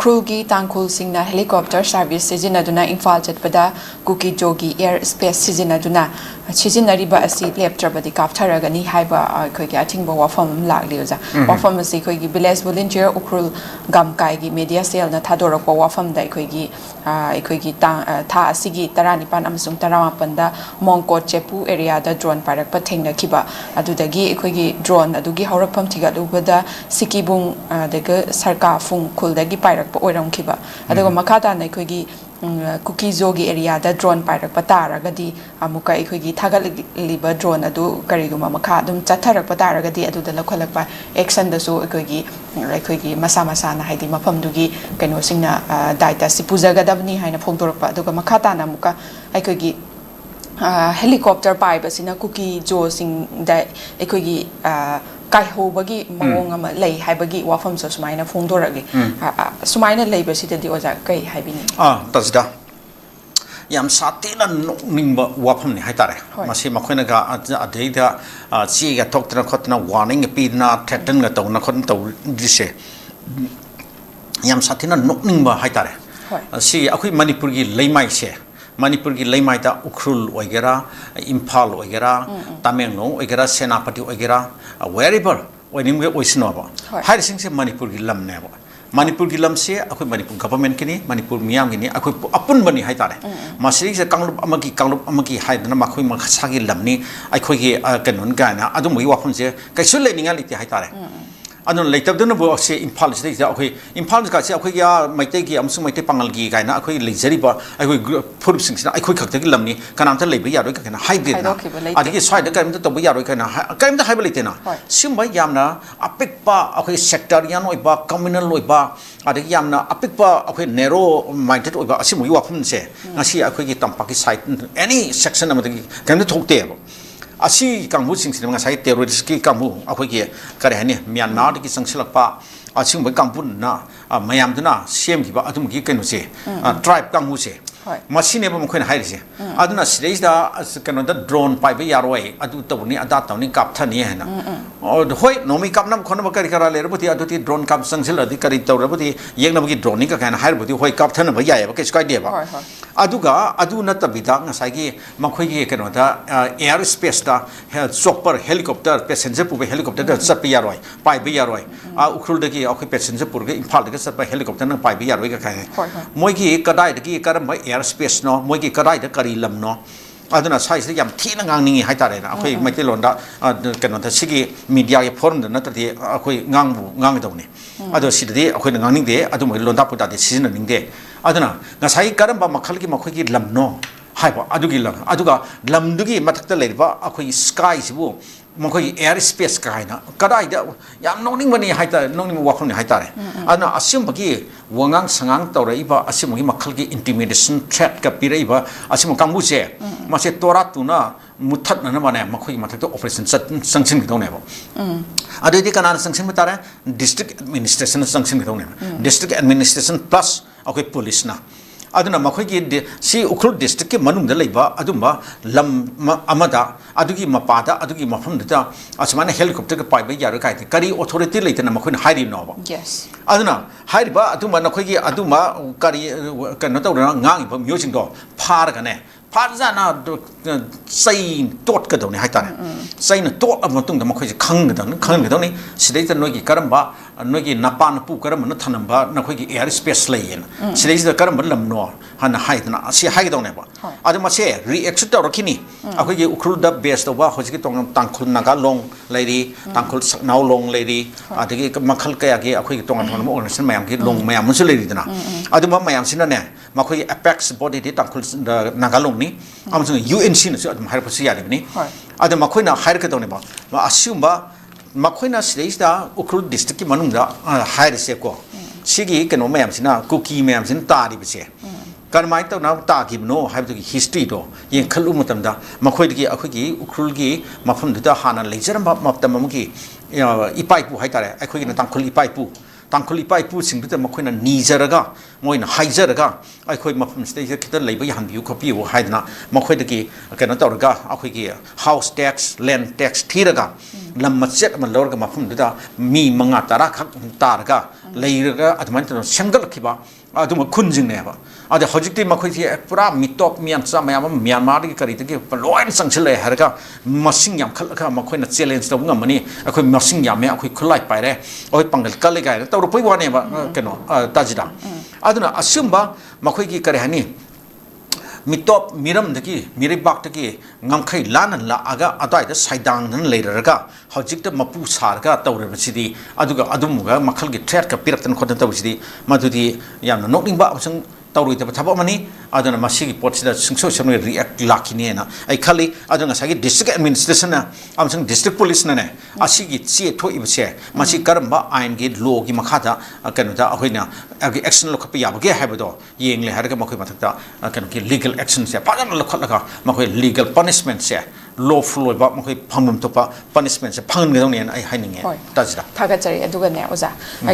Ukrulgi Tangkul Singna helicopter service Sizinaduna Infal Jetpada Kuki Jogi air space Sizinaduna Chizinariba asi leptrabadi Kaptaragani Haiba Kogi Atingba Wafam Laglioza Wafam Sikogi Biles Volunteer Ukrul Gamkai media sale na Tadora Wafam Daikogi Ikogi Ta Sigi Taranipan Amsung Taramapanda Monko Chepu area da drone parak patenga kiba adudagi Ikogi drone adugi Horapam Tigalubada Sikibung dega Sarka Fung Kuldagi Pirak Oram Kiba. Adago Makata Naikogi Kuki Zogi area da drone Pirak Patara Gadi Amuka Ikogi Tagaliba drone adu Kariguma Makadum Tatara Patara Gadi adu the Lokalapa Exan the Zo Ikogi Masamasana Haidi Mapamdugi Kano Singna Daita Sipuzaga Davni Haina Pondorpa Duga Makata Namuka Ikogi helicopter pipe sina Kuki Jo Sing da Ikogi Kaiho bagi mawong lay haibagi wafam sa sumaina fungdoragi sumaina labor sita di oza kay haibini tasda yam satina ningba wafam ni haitare masi makhona ga adeida chi ga toktra khotna warning pi na threaten ga tawna khon taw dise yam satina ningba haitare si akhui manipur gi leimai se manipur gi leimai ta ukrul oigera imphal oigera tamenglong oigera senapati oigera wherever when we oisnova hai sing se manipur gi lam ne manipur gi lam se akoi manipur government kini manipur miam gini akoi apun bani hai tare masri se kanglup amagi hai dana makhoi makhasa gi lam ni akoi gi kanon ga na adu moi wafun se kaisul le ninga liti hai tare anun leitab dana bo se imphal se ja akoi imphal ka se akoi ya maite gi amsung maite pangal gi ga na akoi leijari ba akoi furup sing sina akoi khakta gi lamni kanam ta leiba ya roi ka na hai de na adigi swai da kaim ta to ya roi ka na kaim ta hai ba leite na sim ba yamna apik pa akoi sectarian oi ba communal oi ba adigi yamna apik pa akoi narrow minded oi ba asim wi wa phum se ngasi akoi gi tampak gi side any section amadi kaim ta thokte ba asi kangbu sing sing ngasai terrorist ki kangbu akoi gi kare hani Myanmar ki sangsilakpa asing ba kangbu na mayam duna sem gi ba adum gi kenu se tribe kangbu se masine ba mkhoi na hai se aduna stage da kanu da drone pai ba yaroi adu tawni ada tawni kap thani hena hoi nomi kap nam khona ba kari kara le rabati adu ti drone kap sangsil adi kari taw rabati yekna ba gi drone ni ka kana hai rabati hoi kap thana ba ya ba ke skai de ba aduga adu na tabida ngasai gi mkhoi gi kanu da air space da chopper helicopter passenger pu helicopter da sap ya roi pai ba ya roi ukhul da gi akoi passenger pu ge imphal da sap helicopter na pai ba ya roi ka kai moi gi kadai da gi karam air space no moi gi kadai da kari lam no aduna sai se yam thina ngang ningi hai tare na akoi mai te lon da kanu da sigi media ge forum da na tati akoi ngang da ni adu sidde akoi ngang ning de adu moi lon da pu da de season ning de aduna ngasai karam ba makhal gi makhoi gi lam no hai ba adugi lam aduga lam dugi mathak ta leiba akoi sky sibu makhoi air space ka haina kadai da yam noning mani hai ta noning wakhon hai tare aduna asim bagi wangang sangang tawrai ba asim gi makhal gi intimidation threat ka pirai ba asim kambu se ma se torat tu na muthat na mane makhoi mathak to operation sanction gi done ba adu di kana sanction tare district administration sanction gi done district administration plus akoi police na aduna makhoi gi si ukrul district ke manung da leiba adumba lam amada adugi mapada adugi mafam da asmana helicopter ka pai ba yaro kai kari authority leitana makhoi na hairi no ba yes aduna hairi ba aduma na khoi gi aduma kari kano tawra ngang ba music do phar ka ne phar na sai tot ka do ni haitare sai na tot amatung da makhoi khang ga do ni sidai ta noi gi karamba noi gi napan pu karam na thanamba na khoi gi air space lein sidai da karam lam no hana haidna si haidau ne ba aduma se reaction to rakini akoi gi ukrul da base to ba hoji tong tangkhul naga long leiri tangkhul naw long leiri adigi makhal ka ya gi akoi gi tong thon mo organization mayam gi long mayam musu leiri dana aduma mayam sina ne makhoi apex body di tangkhul naga long ni amsung UNC na su adum har pasi ya ni aduma makhoi na hair ka to ne ba assume ba makhoi na stage da ukrul district ki manung da hair se ko sigi keno mayam sina cookie mayam sin ta ri bse karmai to na ta gi no hai gi history do yen khalu mutam da makhoi gi akhoi gi ukrul gi mafam da hana leijar maptam am gi ipai pu hai tare akhoi gi na tangkhul ipai pu tangkhul ipai pu sing da makhoi na nijaraga moi na haijaraga akhoi mafam stage kita leiba yan biu khopi wo hai na makhoi gi keno to ga akhoi gi house tax land tax thiraga lam machet man lor ga mafum da mi manga tara khak tar ga leiraga adman tan shangal khiba aduma khunjing ne ba ade hojikti makhoi thi pura mitop miam cha mayam Myanmar gi kari gi loin sangchile harga masing yam khal kha makhoi na challenge to ngamani akhoi masing yam me akhoi khulai pai re oi pangal kal ga to ro poi wa ne ba keno tajida aduna asumba makhoi gi kare hani mitop miram daki miribak daki ngamkhai lanan la aga adai da saidang nan leiraga hojikta mapu sarga tawre bachidi aduga adumuga makhal gi threat ka pirak tan khodan tawchidi madudi yamna nokning ba absang tawroi ta thaba mani aduna masigi potsida singso samne react lakine na ai khali aduna sagi district administration na amsang district police na ne asigi che thoi bse masi karamba ain gi law gi makhada kanu da ahoina agi action lo khapya ba ge habado yeng le harga makhoi mathakta kanu ki legal action se padan lo khatlaka makhoi legal punishment se lawful ba makhoi phamum to pa punishment se phangan ge dong ne ai haininge tajra thaga chari aduga ne oza ai